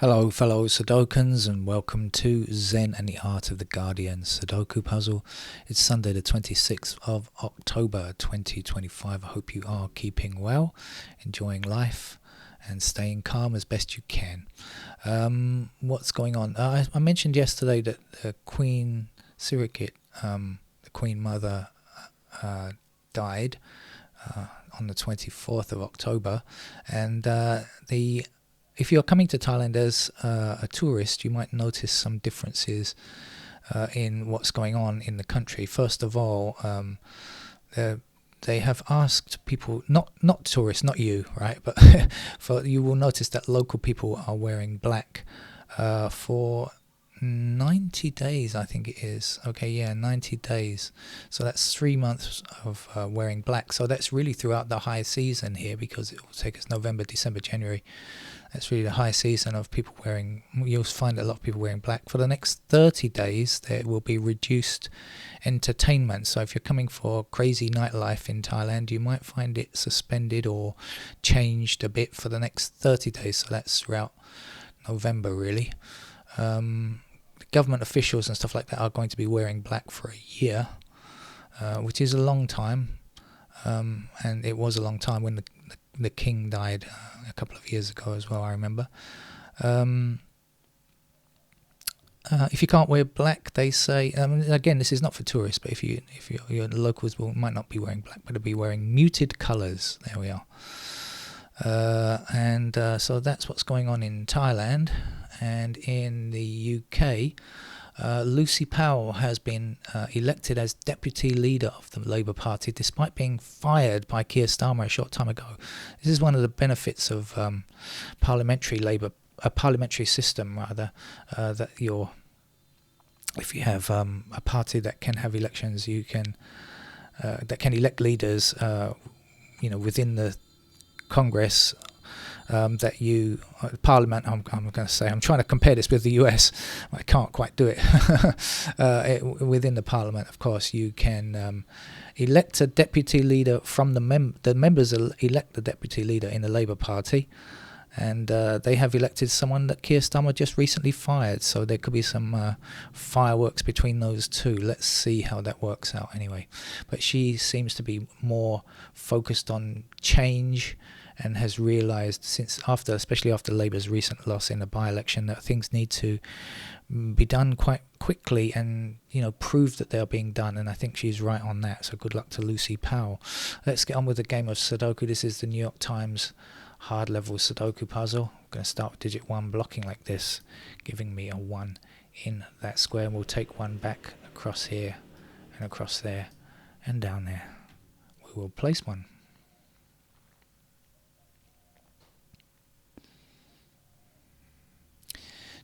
Hello, fellow Sudokans, and welcome to Zen and the Art of the Guardian Sudoku Puzzle. It's Sunday, the 26th of October 2025. I hope you are keeping well, enjoying life, and staying calm as best you can. What's going on? I mentioned yesterday that Queen Sirikit, the Queen Mother, died on the 24th of October, and if you're coming to Thailand as a tourist, you might notice some differences in what's going on in the country. First of all, they have asked people, not tourists, not you, right? But for you will notice that local people are wearing black for 90 days, I think it is. Okay, yeah, 90 days. So that's 3 months of wearing black. So that's really throughout the high season here, because it will take us November, December, January. That's really the high season of people wearing. You'll find a lot of people wearing black. For the next 30 days, there will be reduced entertainment. So if you're coming for crazy nightlife in Thailand, you might find it suspended or changed a bit for the next 30 days. So that's throughout November, really. Government officials and stuff like that are going to be wearing black for a year, which is a long time. And it was a long time when the king died a couple of years ago as well, I remember. If you can't wear black, they say, again, this is not for tourists, but if your locals might not be wearing black, but they'll be wearing muted colours. There we are. So that's what's going on in Thailand. And in the UK, Lucy Powell has been elected as deputy leader of the Labour Party, despite being fired by Keir Starmer a short time ago. This is one of the benefits of parliamentary system, rather, that if you have a party that can have elections, you can that can elect leaders, within the Congress. Parliament, I'm going to say, I'm trying to compare this with the US. I can't quite do it. Within the Parliament, of course, you can elect a deputy leader from the members elect the deputy leader in the Labour Party, and they have elected someone that Keir Starmer just recently fired. So there could be some fireworks between those two. Let's see how that works out anyway. But she seems to be more focused on change, and has realised especially after Labour's recent loss in the by-election, that things need to be done quite quickly and prove that they are being done. And I think she's right on that. So good luck to Lucy Powell. Let's get on with the game of Sudoku. This is the New York Times hard level Sudoku puzzle. I'm going to start with digit 1, blocking like this, giving me a 1 in that square, and we'll take 1 back across here and across there and down there. We will place 1.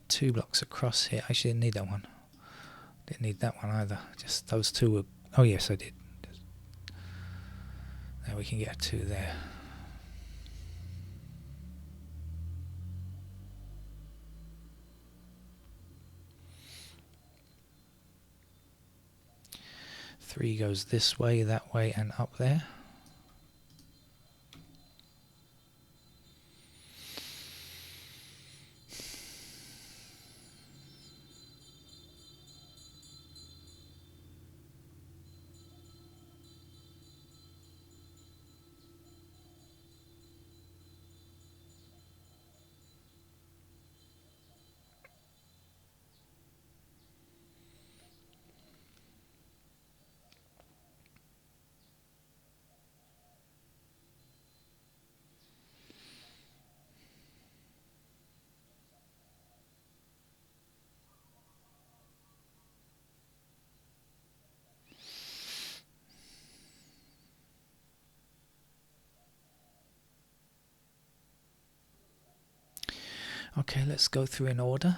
Two blocks across here. Actually, didn't need that one. Didn't need that one either. Just those two were... Oh, yes, I did. There, we can get a 2 there. Three goes this way, that way, and up there. Okay, let's go through in order.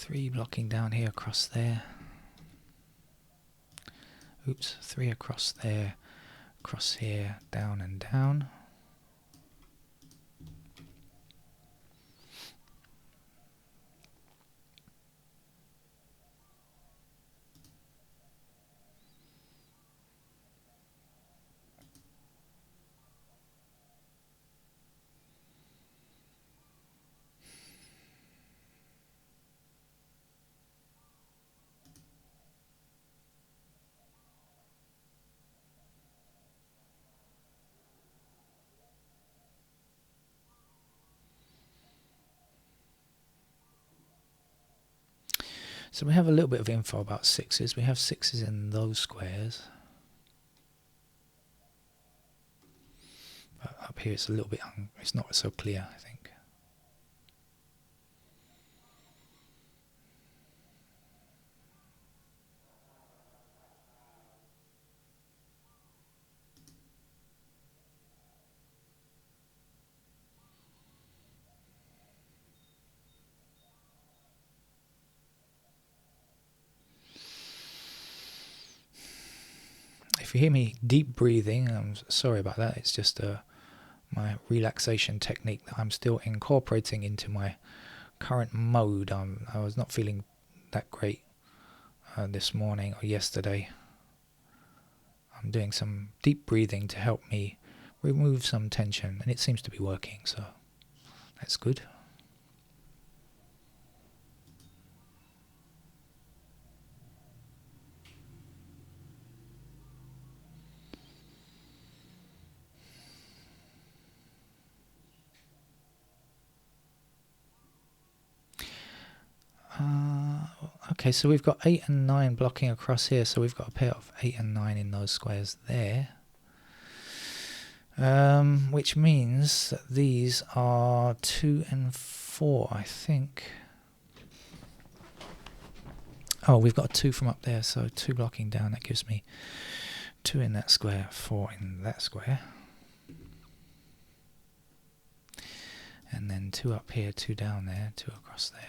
3 blocking down here across there. Oops, 3 across there, across here, down and down. So we have a little bit of info about 6s. We have 6s in those squares. But up here it's a little bit, it's not so clear, I think. If you hear me deep breathing, I'm sorry about that. It's just my relaxation technique that I'm still incorporating into my current mode. I was not feeling that great this morning or yesterday. I'm doing some deep breathing to help me remove some tension, and it seems to be working, so that's good. Okay, so we've got 8 and 9 blocking across here, so we've got a pair of 8 and 9 in those squares there. Which means that these are 2 and 4, I think. Oh, we've got a 2 from up there, so 2 blocking down. That gives me 2 in that square, 4 in that square. And then 2 up here, 2 down there, 2 across there.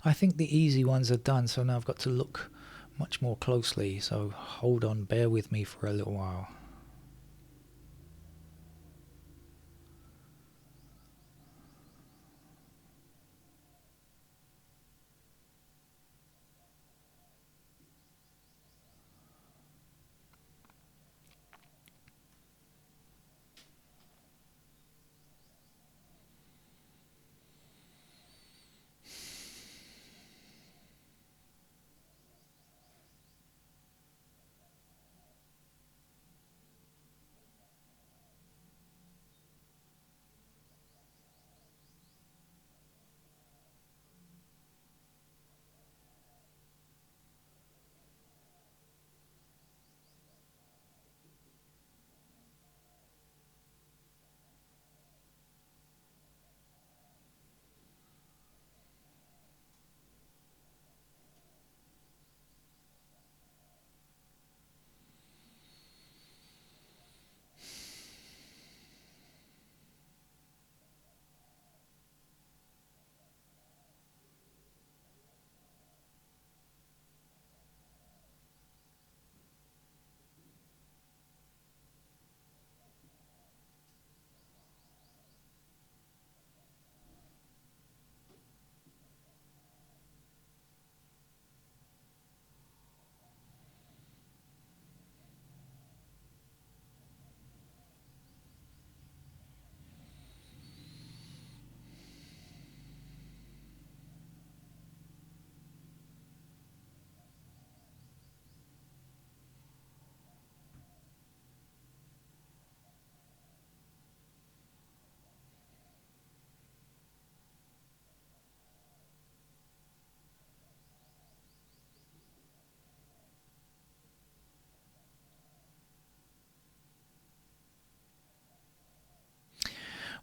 I think the easy ones are done, so now I've got to look much more closely. So hold on, bear with me for a little while.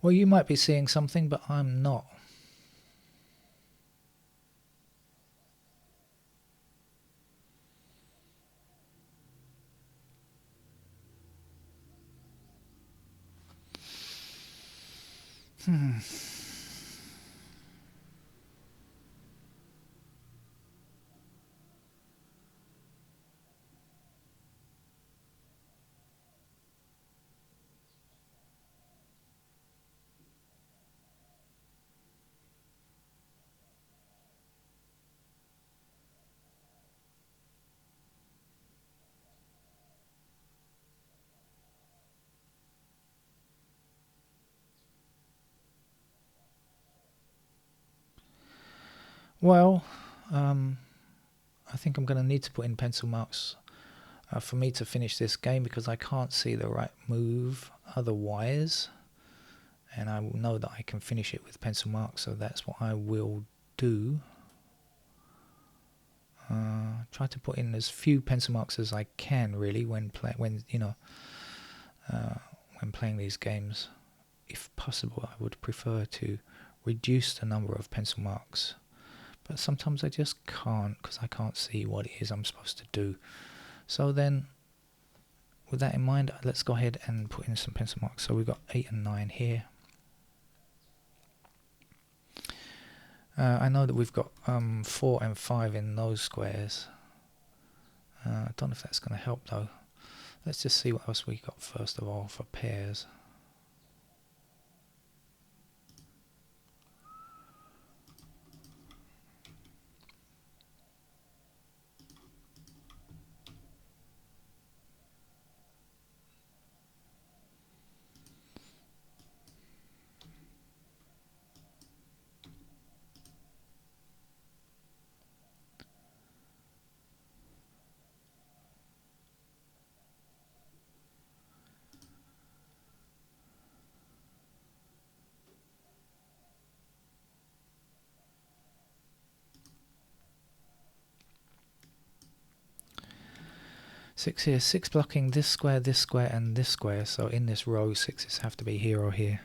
Well, you might be seeing something, but I'm not. Well, I think I'm going to need to put in pencil marks for me to finish this game because I can't see the right move otherwise. And I know that I can finish it with pencil marks, so that's what I will do. Try to put in as few pencil marks as I can, really, when playing these games. If possible, I would prefer to reduce the number of pencil marks, but sometimes I just can't because I can't see what it is I'm supposed to do. So then, with that in mind, let's go ahead and put in some pencil marks. So we've got 8 and 9 here. I know that we've got 4 and 5 in those squares. I don't know if that's going to help though. Let's just see what else we got first of all for pairs. Six here, 6 blocking this square, and this square. So in this row, 6s have to be here or here.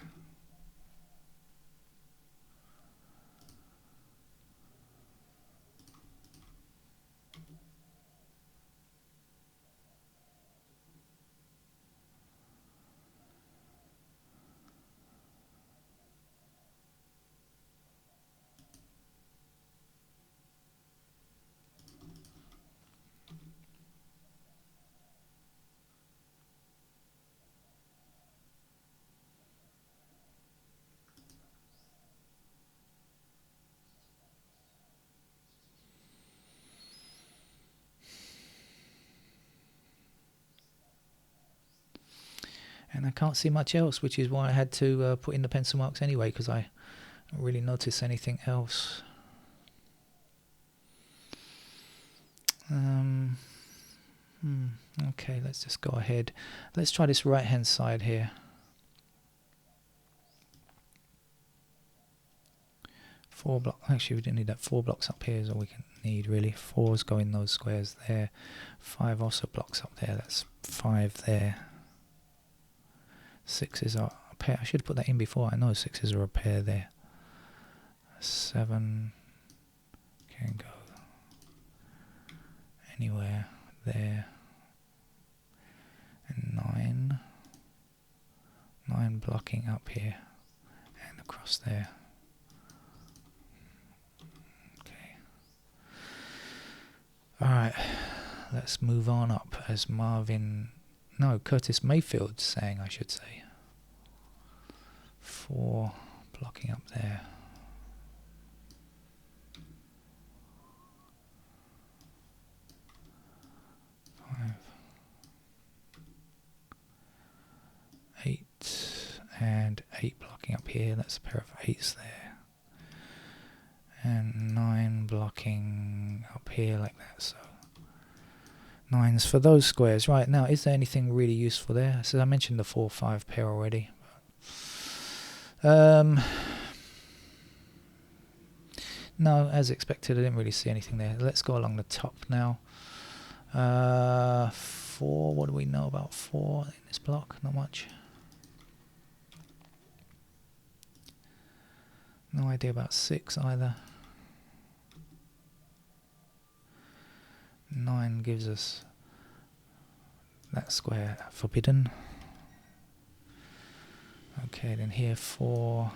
And I can't see much else, which is why I had to put in the pencil marks anyway, because I don't really notice anything else. Okay, let's just go ahead. Let's try this right hand side here. 4 blocks. Actually, we didn't need that. 4 blocks up here is all we can need, really. 4's go in those squares there. 5 also blocks up there. That's 5 there. 6's are a pair. I should have put that in before. I know 6's are a pair there. 7 can go anywhere there. And 9 blocking up here and across there. Okay. Alright, let's move on up, as Curtis Mayfield's saying, I should say. 4 blocking up there. 5, 8, and 8 blocking up here. That's a pair of 8's there. And 9 blocking up here like that. So 9's for those squares. Right, now, is there anything really useful there? So I mentioned the 4-5 pair already. No, as expected, I didn't really see anything there. Let's go along the top now. 4, what do we know about 4 in this block? Not much. No idea about 6 either. 9 gives us that square forbidden. Okay, then here 4,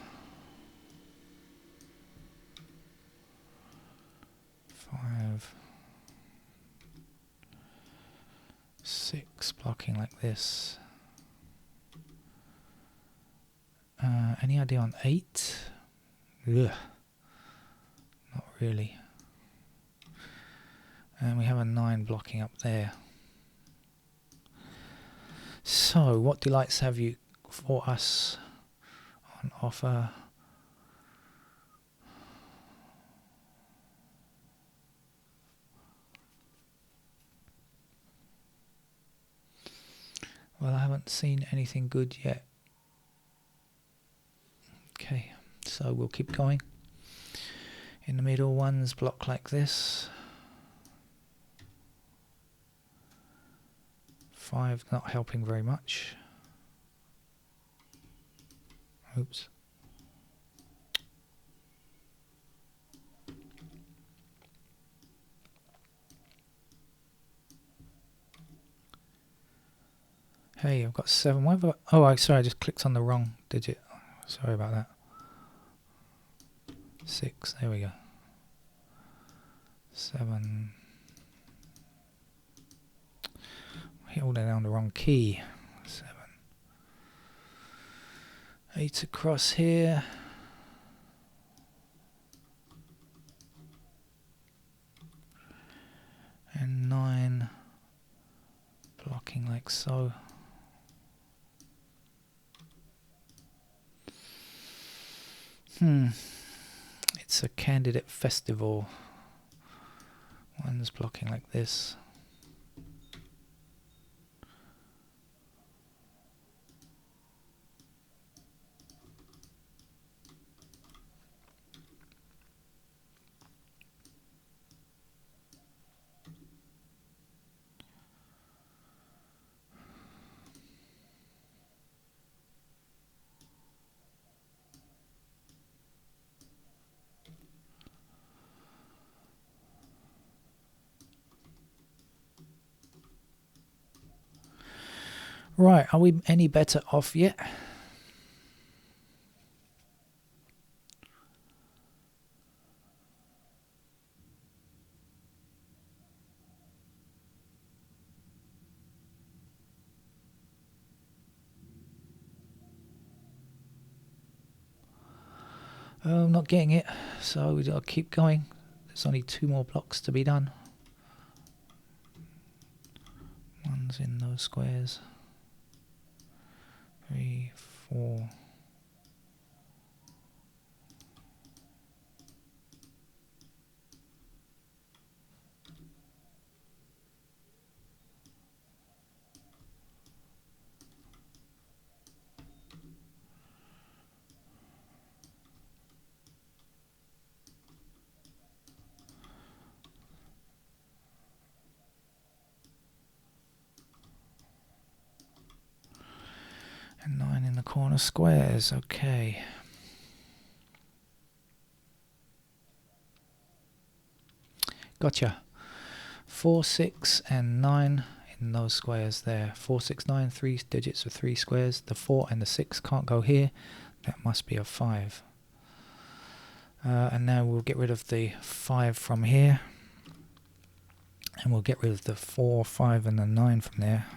5, 6 blocking like this. Any idea on 8? Ugh, not really. And we have a 9 blocking up there. So, what delights have you for us on offer? Well, I haven't seen anything good yet. Okay, so we'll keep going. In the middle, ones block like this. 5 not helping very much. Oops. Hey, I've got 7. Why have I, oh, sorry, I just clicked on the wrong digit. Sorry about that. 6, there we go. 7. Holding down the wrong key. 7. 8 across here. And 9 blocking like so. It's a candidate festival. One's blocking like this. Right, are we any better off yet? I'm not getting it, so we've got to keep going. There's only 2 more blocks to be done. One's in those squares. 3, 4. And 9 in the corner squares, okay. Gotcha. 4, 6 and 9 in those squares there. 4, 6, 9, 3 digits of 3 squares. The 4 and the 6 can't go here. That must be a 5. And now we'll get rid of the 5 from here. And we'll get rid of the 4, 5 and the 9 from there.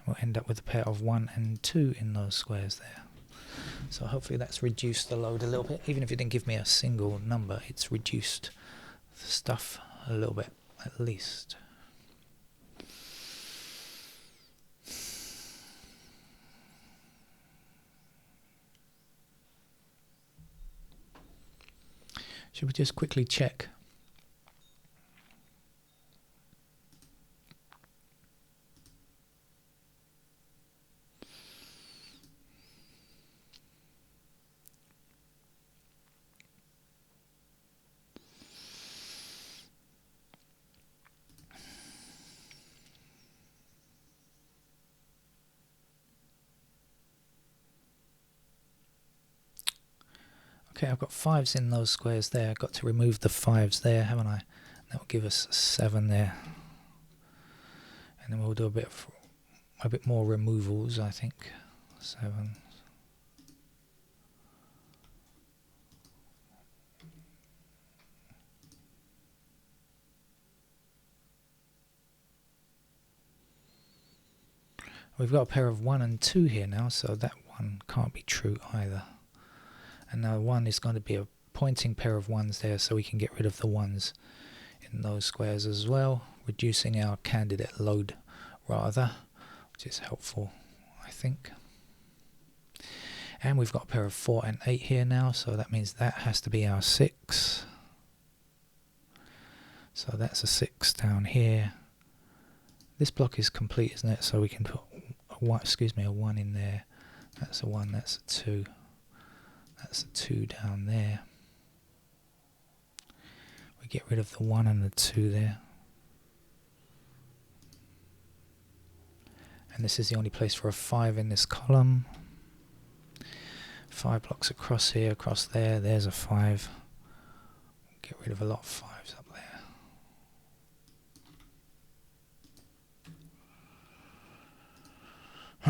We'll end up with a pair of 1 and 2 in those squares there. So hopefully that's reduced the load a little bit. Even if it didn't give me a single number, it's reduced the stuff a little bit at least. Should we just quickly check? Okay, I've got 5s in those squares there. I've got to remove the 5s there, haven't I? That will give us 7 there. And then we'll do a bit more removals, I think. 7. We've got a pair of 1 and 2 here now, so that one can't be true either. And now 1 is going to be a pointing pair of 1s there, so we can get rid of the 1s in those squares as well, reducing our candidate load rather, which is helpful, I think. And we've got a pair of 4 and 8 here now, so that means that has to be our 6. So that's a 6 down here. This block is complete, isn't it? So we can put a 1 in there. That's a 1, that's a 2. That's a 2 down there. We get rid of the 1 and the 2 there. And this is the only place for a 5 in this column. 5 blocks across here, across there. There's a 5. Get rid of a lot of 5s up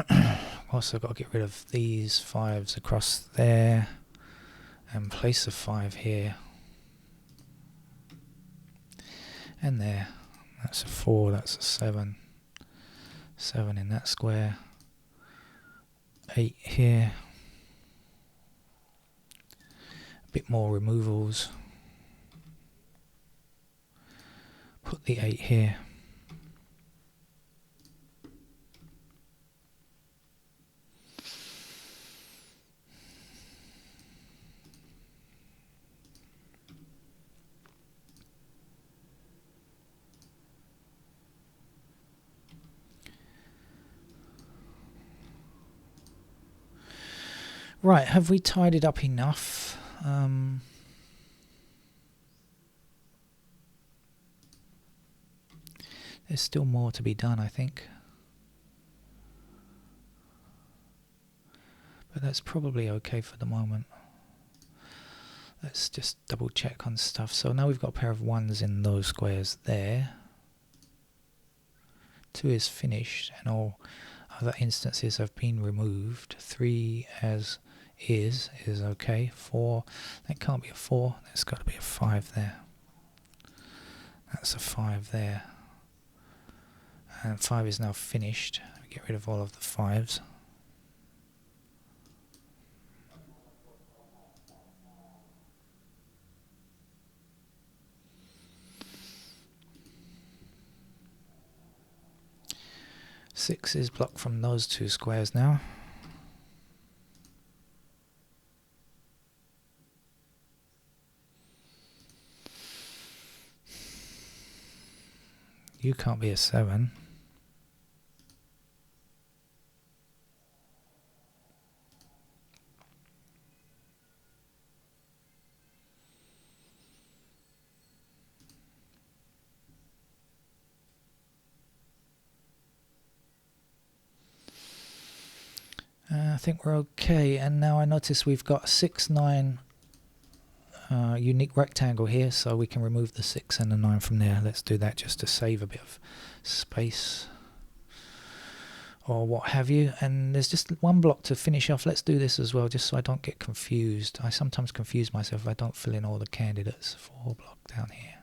there. Also got to get rid of these 5s across there and place a 5 here and there. That's a 4, that's a 7. 7 in that square. 8 here. A bit more removals. Put the 8 here. Right, have we tidied up enough? There's still more to be done, I think. But that's probably okay for the moment. Let's just double check on stuff. So now we've got a pair of 1s in those squares there. 2 is finished and all other instances have been removed. 3 as is okay. 4, that can't be a 4, that's got to be a 5 there. That's a 5 there. And 5 is now finished. Get rid of all of the 5s. Six is blocked from those 2 squares now. You can't be a 7. I think we're okay, and now I notice we've got 6, 9 unique rectangle here, so we can remove the 6 and the 9 from there. Let's do that just to save a bit of space or what have you. And there's just one block to finish off. Let's do this as well, just so I don't get confused. I sometimes confuse myself if I don't fill in all the candidates. 4 block down here.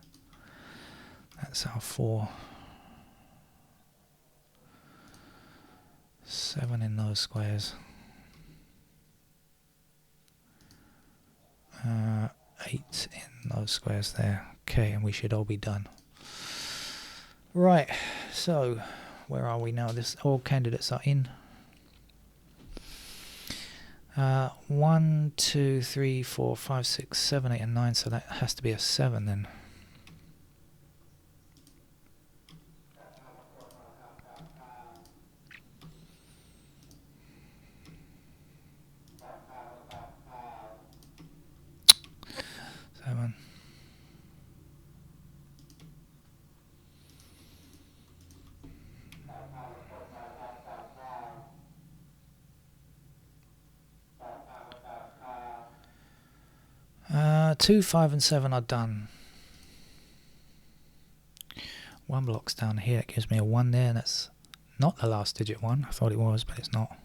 That's our 4. 7 in those squares. 8 in those squares there. Okay, and we should all be done. Right, so where are we now? All candidates are in. 1, 2, 3, 4, 5, 6, 7, 8 and 9, so that has to be a 7 then. Two, 5 and 7 are done. 1 block's down here. It gives me a 1 there, and that's not the last digit 1. I thought it was, but it's not.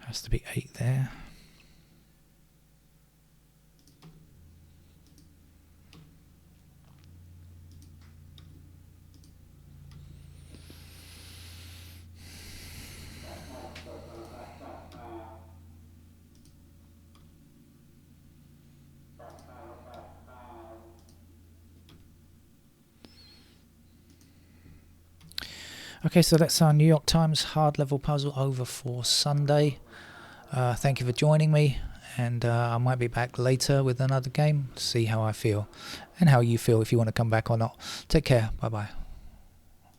Has to be 8 there. Okay, so that's our New York Times hard level puzzle over for Sunday. Thank you for joining me, and I might be back later with another game, see how I feel and how you feel, if you want to come back or not. Take care. Bye bye.